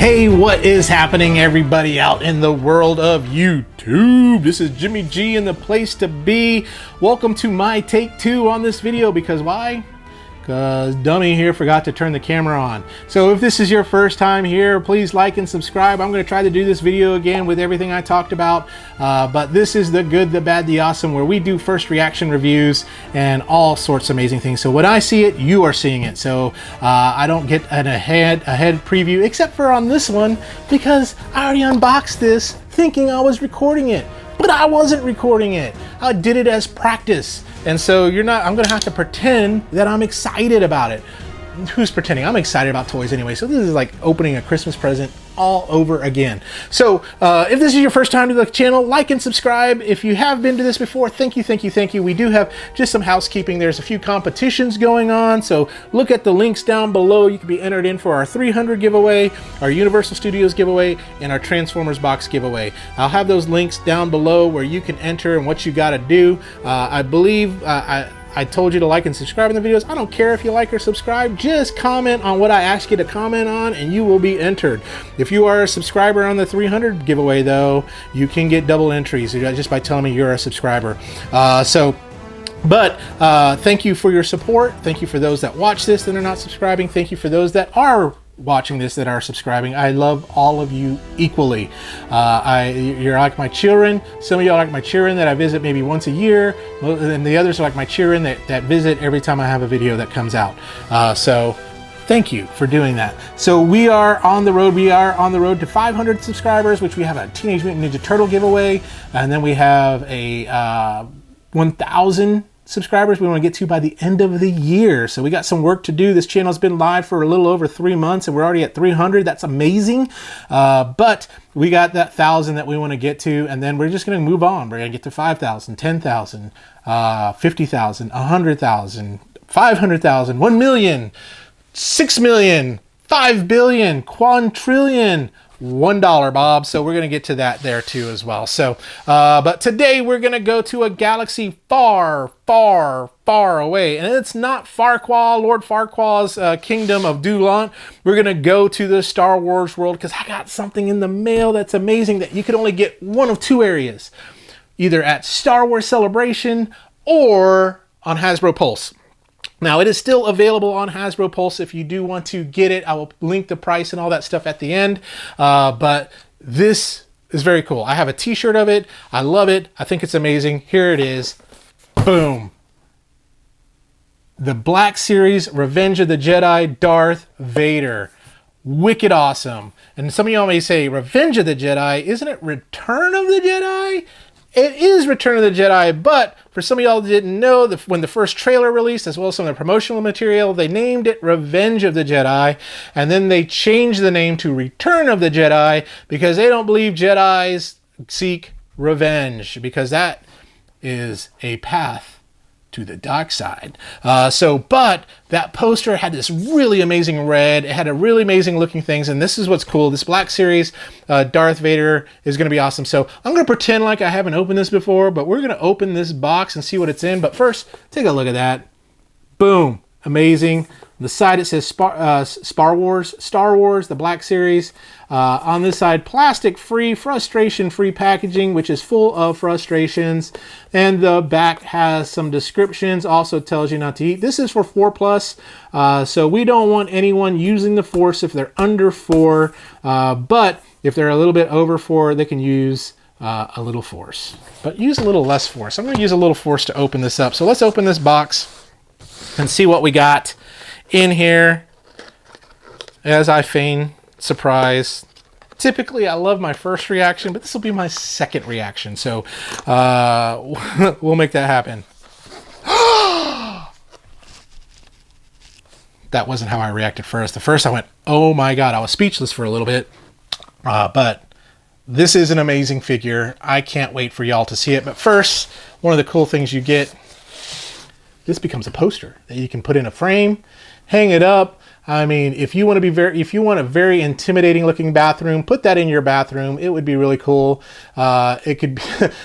Hey, what is happening, everybody out in the world of YouTube? This is Jimmy G in the place to be. Welcome to my take 2 on this video, because why? Because dummy here forgot to turn the camera on. So if this is your first time here, please like and subscribe. I'm going to try to do this video again with everything I talked about, but this is the good, the bad, the awesome, where we do first reaction reviews and all sorts of amazing things. So when I see it, you are seeing it. So I don't get an ahead preview, except for on this one, because I already unboxed this thinking I was recording it. But I wasn't recording it. I did it as practice. And so I'm gonna have to pretend that I'm excited about it. Who's pretending? I'm excited about toys anyway. So this is like opening a Christmas present all over again. So if this is your first time to the channel, like and subscribe. If you have been to this before, thank you, thank you, thank you. We do have just some housekeeping. There's a few competitions going on, so look at the links down below. You can be entered in for our 300 giveaway, our Universal Studios giveaway, and our Transformers box giveaway. I'll have those links down below where you can enter and what you got to do. I believe I told you to like and subscribe in the videos. I don't care if you like or subscribe. Just comment on what I ask you to comment on and you will be entered. If you are a subscriber on the 300 giveaway, though, you can get double entries just by telling me you're a subscriber. Thank you for your support. Thank you for those that watch this that are not subscribing. Thank you for those that are watching this that are subscribing. I love all of you equally. You're like my children. Some of y'all are like my children that I visit maybe once a year, and the others are like my children that visit every time I have a video that comes out. So thank you for doing that. So we are on the road. We are on the road to 500 subscribers, which we have a Teenage Mutant Ninja Turtle giveaway, and then we have a 1,000 subscribers we want to get to by the end of the year. So we got some work to do. This channel's been live for a little over 3 months and we're already at 300. That's amazing. But we got that 1,000 that we want to get to, and then we're just going to move on. We're going to get to 5,000, 10,000, 50,000, 100,000, 500,000, 1 million, 6 million, 5 billion, quadrillion, $1, Bob. So we're going to get to that there too as well. So, but today we're going to go to a galaxy far, far, far away. And it's not Farquaad, Lord Farquaad's kingdom of Dulant. We're going to go to the Star Wars world because I got something in the mail that's amazing that you can only get one of two areas, either at Star Wars Celebration or on Hasbro Pulse. Now, it is still available on Hasbro Pulse if you do want to get it. I will link the price and all that stuff at the end. But this is very cool. I have a t-shirt of it. I love it. I think it's amazing. Here it is. Boom. The Black Series Revenge of the Jedi Darth Vader. Wicked awesome. And some of y'all may say, Revenge of the Jedi? Isn't it Return of the Jedi? It is Return of the Jedi, but for some of y'all that didn't know, when the first trailer released, as well as some of the promotional material, they named it Revenge of the Jedi, and then they changed the name to Return of the Jedi because they don't believe Jedis seek revenge, because that is a path to the dark side. But that poster had this really amazing red. It had a really amazing looking things, and this is what's cool. This Black Series Darth Vader is going to be awesome. So I'm going to pretend like I haven't opened this before, but we're going to open this box and see what it's in. But first, take a look at that. Boom. Amazing. On the side it says Star Wars, the Black Series. On this side, plastic-free, frustration-free packaging, which is full of frustrations. And the back has some descriptions, also tells you not to eat. This is for 4+, so we don't want anyone using the Force if they're under 4. But if they're a little bit over 4, they can use a little Force. But use a little less Force. I'm going to use a little Force to open this up. So let's open this box and see what we got in here. As I feign surprise. Typically, I love my first reaction, but this will be my second reaction. So we'll make that happen. That wasn't how I reacted first. The first I went, oh my God, I was speechless for a little bit. But this is an amazing figure. I can't wait for y'all to see it. But first, one of the cool things you get, this becomes a poster that you can put in a frame, hang it up. I mean, if you want a very intimidating looking bathroom, put that in your bathroom. It would be really cool. It could be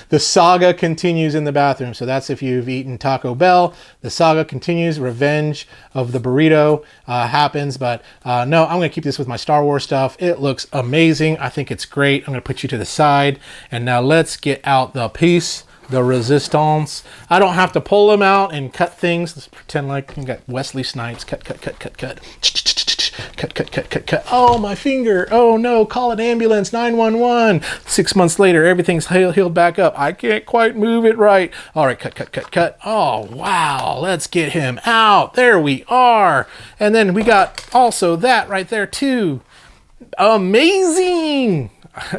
the saga continues in the bathroom. So that's if you've eaten Taco Bell. The saga continues. Revenge of the burrito happens. But no, I'm going to keep this with my Star Wars stuff. It looks amazing. I think it's great. I'm going to put you to the side. And now let's get out the piece. The resistance. I don't have to pull them out and cut things. Let's pretend like you got Wesley Snipes. Cut. Cut. Oh, my finger. Oh no, call an ambulance, 911. 6 months later, everything's healed back up. I can't quite move it right. All right, cut. Oh, wow. Let's get him out. There we are. And then we got also that right there too. Amazing.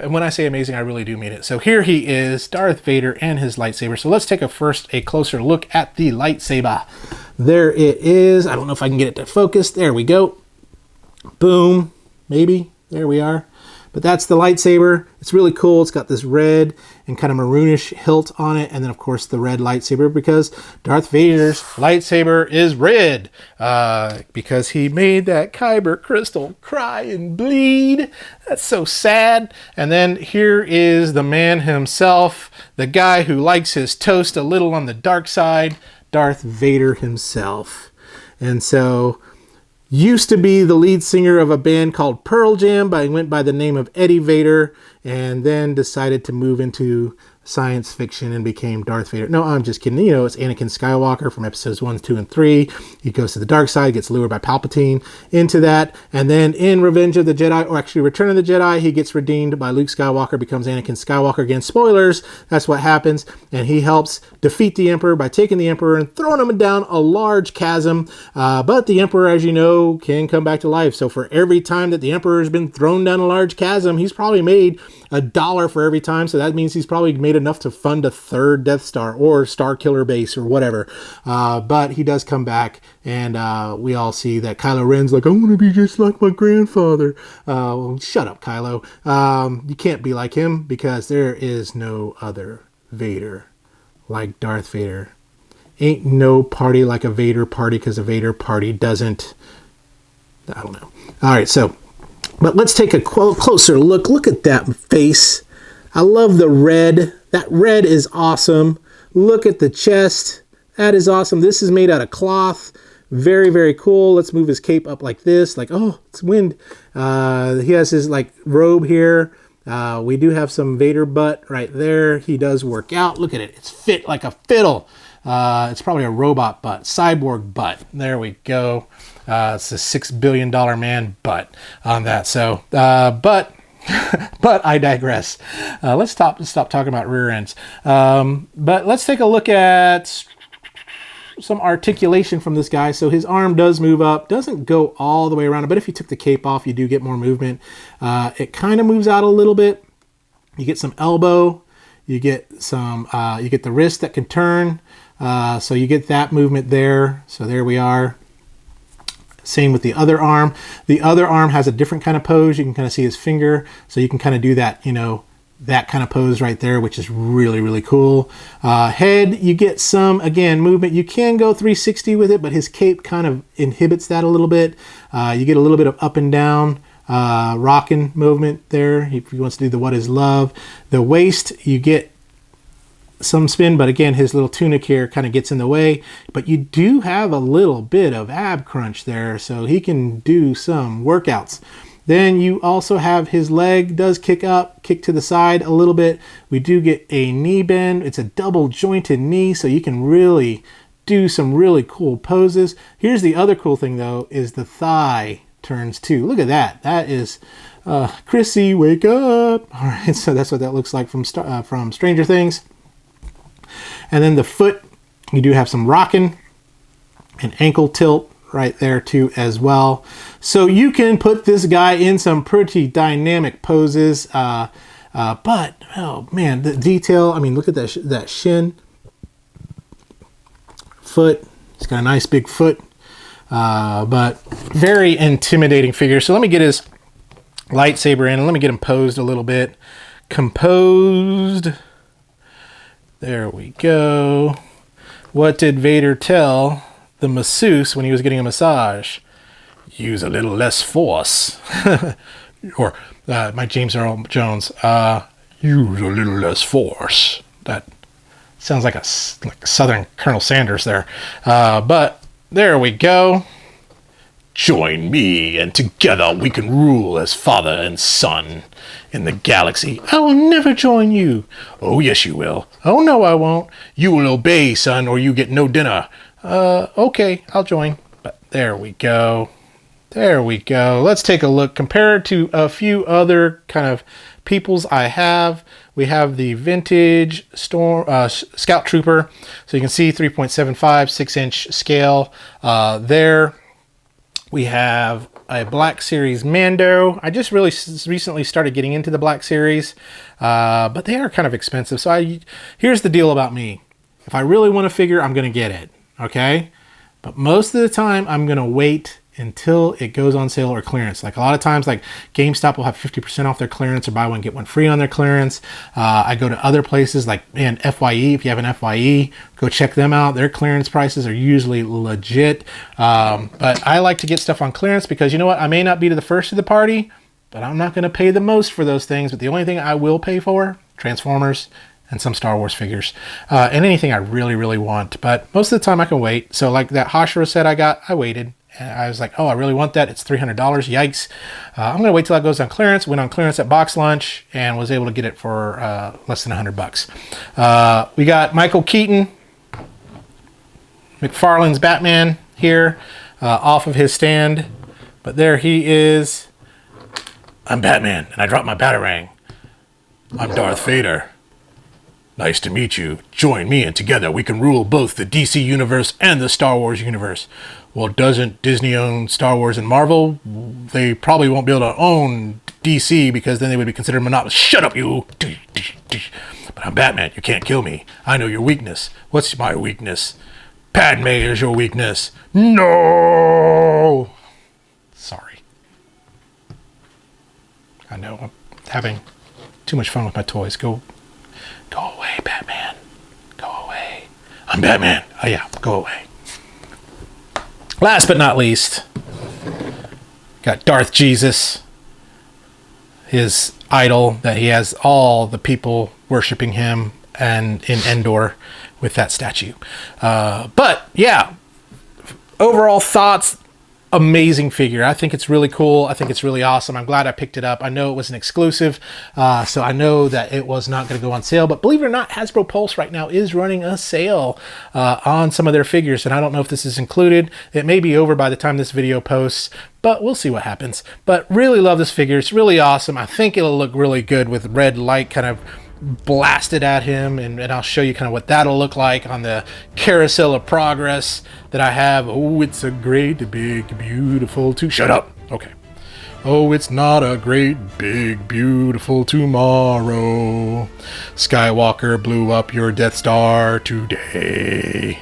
When I say amazing, I really do mean it. So here he is, Darth Vader and his lightsaber. So let's take a closer look at the lightsaber. There it is. I don't know if I can get it to focus. There we go. Boom. Maybe. There we are. But that's the lightsaber. It's really cool. It's got this red and kind of maroonish hilt on it. And then, of course, the red lightsaber because Darth Vader's lightsaber is red. Because he made that Kyber crystal cry and bleed. That's so sad. And then here is the man himself. The guy who likes his toast a little on the dark side. Darth Vader himself. And so... used to be the lead singer of a band called Pearl Jam, but he went by the name of Eddie Vader, and then decided to move into science fiction and became Darth Vader. No, I'm just kidding. You know, it's Anakin Skywalker from episodes 1, 2, and 3. He goes to the dark side, gets lured by Palpatine into that. And then in Revenge of the Jedi, or actually Return of the Jedi, he gets redeemed by Luke Skywalker, becomes Anakin Skywalker again. Spoilers, that's what happens. And he helps defeat the Emperor by taking the Emperor and throwing him down a large chasm. But the Emperor, as you know, can come back to life. So for every time that the Emperor has been thrown down a large chasm, he's probably made $1 for every time. So that means he's probably made enough to fund a third Death Star or Star Killer base or whatever. But he does come back, and we all see that Kylo Ren's like, I want to be just like my grandfather. Well, shut up, Kylo. You can't be like him because there is no other Vader like Darth Vader. Ain't no party like a Vader party because a Vader party doesn't... I don't know. All right, so... but let's take a closer look. Look at that face. I love the red. That red is awesome. Look at the chest. That is awesome. This is made out of cloth. Very, very cool. Let's move his cape up like this. Like, oh, it's wind. He has his like robe here. We do have some Vader butt right there. He does work out. Look at it. It's fit like a fiddle. It's probably a robot butt. Cyborg butt. There we go. It's a $6 billion man butt on that. So, but I digress. Let's stop talking about rear ends. But let's take a look at some articulation from this guy. So his arm does move up, doesn't go all the way around, but if you took the cape off, you do get more movement. It kind of moves out a little bit. You get some elbow. You get some. You get the wrist that can turn. So you get that movement there. So there we are. Same with the other arm. The other arm has a different kind of pose. You can kind of see his finger. So you can kind of do that, you know, that kind of pose right there, which is really, really cool. Head, you get some, again, movement. You can go 360 with it, but his cape kind of inhibits that a little bit. You get a little bit of up and down rocking movement there. If he wants to do the what is love. The waist, you get some spin, but again, his little tunic here kind of gets in the way, but you do have a little bit of ab crunch there, so he can do some workouts. Then you also have his leg does kick up, kick to the side a little bit. We do get a knee bend. It's a double jointed knee, so you can really do some really cool poses. Here's the other cool thing though, is the thigh turns too. Look at that. That is Chrissy, wake up. All right, so that's what that looks like from Stranger Things. And then the foot, you do have some rocking and ankle tilt right there too as well. So you can put this guy in some pretty dynamic poses. But, oh man, the detail, I mean, look at that shin. Foot, he's got a nice big foot. But very intimidating figure. So let me get his lightsaber in and let me get him posed a little bit. Composed. There we go. What did Vader tell the masseuse when he was getting a massage? use a little less force. Or my James Earl Jones, use a little less force. That sounds like a Southern Colonel Sanders there. But there we go. Join me, and together we can rule as father and son in the galaxy. I will never join you. Oh, yes, you will. Oh, no, I won't. You will obey, son, or you get no dinner. Okay, I'll join. But there we go. There we go. Let's take a look. Compared to a few other kind of peoples I have, we have the vintage Scout Trooper. So you can see 3.75, 6-inch scale there. We have a Black Series Mando. I just really recently started getting into the Black Series, but they are kind of expensive. So here's the deal about me. If I really want a figure, I'm going to get it, okay? But most of the time, I'm going to wait until it goes on sale or clearance. Like a lot of times, like GameStop will have 50% off their clearance or buy one, get one free on their clearance. I go to other places like, man, FYE, if you have an FYE, go check them out. Their clearance prices are usually legit. But I like to get stuff on clearance because you know what? I may not be to the first of the party, but I'm not going to pay the most for those things. But the only thing I will pay for, Transformers and some Star Wars figures, and anything I really, really want. But most of the time I can wait. So like that Hashira set I got, I waited. And I was like, oh, I really want that. It's $300. Yikes. I'm going to wait till that goes on clearance. Went on clearance at Box Lunch and was able to get it for less than $100. We got Michael Keaton, McFarlane's Batman here, off of his stand. But there he is. I'm Batman, and I dropped my batarang. I'm Darth Vader. Nice to meet you. Join me, and together we can rule both the DC universe and the Star Wars universe. Well, doesn't Disney own Star Wars and Marvel? They probably won't be able to own DC because then they would be considered monopolists. Shut up, you! But I'm Batman. You can't kill me. I know your weakness. What's my weakness? Padme is your weakness. No! Sorry. I know I'm having too much fun with my toys. Go away, Batman. Go away. I'm Batman. Oh yeah, go away. Last but not least, got Darth Jesus, his idol that he has all the people worshiping him, and in Endor with that statue. But yeah, overall thoughts, amazing figure. I think it's really cool. I think it's really awesome. I'm glad I picked it up. I know it was an exclusive, so I know that it was not going to go on sale. But believe it or not, Hasbro Pulse right now is running a sale on some of their figures, and I don't know if this is included. It may be over by the time this video posts, but we'll see what happens. But really love this figure. It's really awesome. I think it'll look really good with red light kind of blasted at him, and I'll show you kind of what that'll look like on the carousel of progress that I have. Oh, it's a great big beautiful shut up. Okay. Oh, it's not a great big beautiful tomorrow. Skywalker blew up your Death Star today.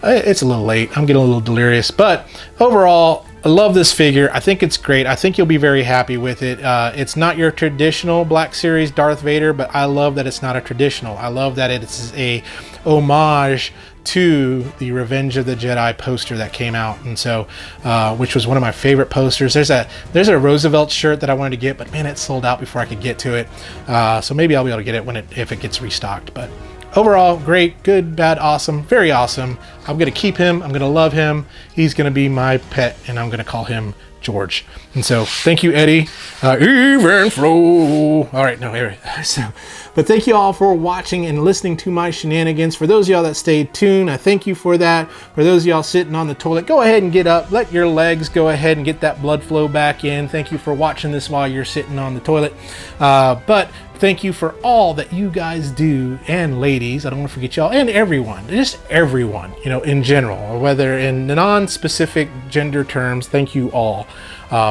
It's a little late. I'm getting a little delirious, but overall, I love this figure. I think it's great. I think you'll be very happy with it. It's not your traditional Black Series Darth Vader, but I love that it's not a traditional. I love that it's a homage to the Revenge of the Jedi poster that came out, and so which was one of my favorite posters. There's a Roosevelt shirt that I wanted to get, but man, it sold out before I could get to it. So maybe I'll be able to get it if it gets restocked. But overall, great, good, bad, awesome, very awesome. I'm going to keep him. I'm going to love him. He's going to be my pet, and I'm going to call him George. And so thank you, Eddie. Even flow. All right, no, here. But thank you all for watching and listening to my shenanigans. For those of y'all that stayed tuned, I thank you for that. For those of y'all sitting on the toilet, go ahead and get up. Let your legs go ahead and get that blood flow back in. Thank you for watching this while you're sitting on the toilet. But thank you for all that you guys do, and ladies, I don't want to forget y'all, and everyone, just everyone, you know, in general, whether in non-specific gender terms. Thank you all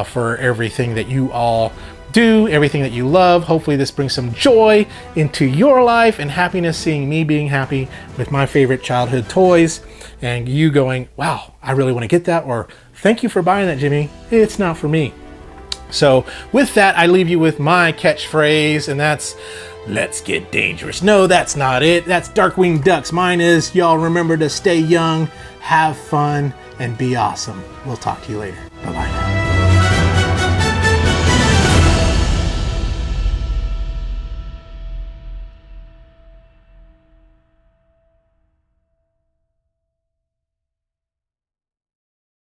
for everything that you all do, everything that you love. Hopefully this brings some joy into your life and happiness, seeing me being happy with my favorite childhood toys, and you going, wow, I really want to get that, or thank you for buying that, Jimmy. It's not for me. So with that, I leave you with my catchphrase, and that's, let's get dangerous. No, that's not it. That's Darkwing Ducks. Mine is, y'all remember to stay young, have fun, and be awesome. We'll talk to you later. Bye-bye.